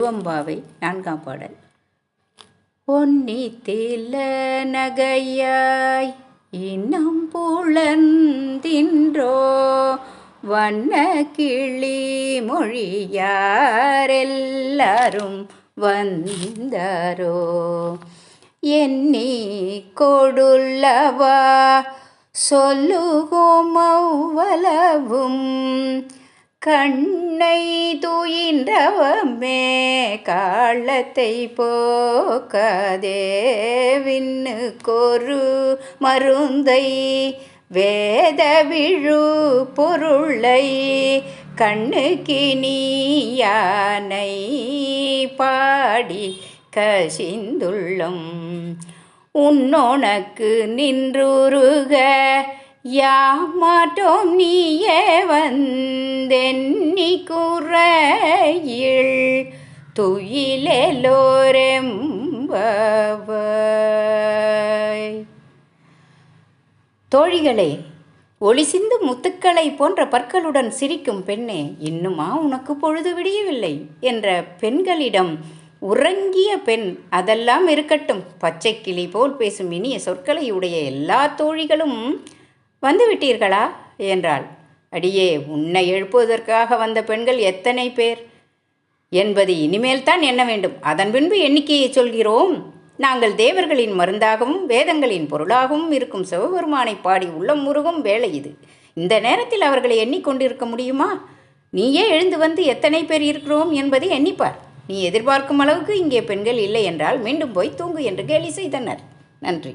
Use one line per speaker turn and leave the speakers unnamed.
திருவம்பாவை 4ஆம் பாடல். ஒன்னித்தில நகையாய் இன்னம் புலந்தின்றோ வண்ண கிளி மொழியாரெல்லாரும் வந்தாரோ எண்ணி கொடுல்லவா சொல்லுகோம் அவ்வளவும் கண்ணை துயின்றவமே காலத்தை போக்காதே விண்ணுக்கொரு மருந்தை வேத விழு பொருளை கண்ணுக்கினியானை பாடி கசிந்துள்ளம் உன்னோனக்கு நின்றுருக யாமாட்டோம் நீயே வந்தென்னி குறையில் துயிலெல்லோரெம்பவாய். தோழிகளே, ஒளி சிந்து முத்துக்களை போன்ற பற்களுடன் சிரிக்கும் பெண்ணே, இன்னுமா உனக்கு பொழுது விடியவில்லை என்ற பெண்களிடம் உறங்கிய பெண் அதெல்லாம் இருக்கட்டும், பச்சை கிளி போல் பேசும் இனிய சொற்களை உடைய எல்லா தோழிகளும் வந்துவிட்டீர்களா என்றாள். அடியே, உன்னை எழுப்புவதற்காக வந்த பெண்கள் எத்தனை பேர் என்பது இனிமேல் தான் எண்ண வேண்டும். அதன் பின்பு எண்ணிக்கையை சொல்கிறோம். நாங்கள் தேவர்களின் மருந்தாகவும் வேதங்களின் பொருளாகவும் இருக்கும் சிவபெருமானை பாடி உள்ளம் முருகும் வேலை இது. இந்த நேரத்தில் அவர்களை எண்ணிக்கொண்டிருக்க முடியுமா? நீயே எழுந்து வந்து எத்தனை பேர் இருக்கிறோம் என்பதை எண்ணிப்பார். நீ எதிர்பார்க்கும் அளவுக்கு இங்கே பெண்கள் இல்லை என்றால் மீண்டும் போய் தூங்கு என்று கேலி செய்தனர். நன்றி.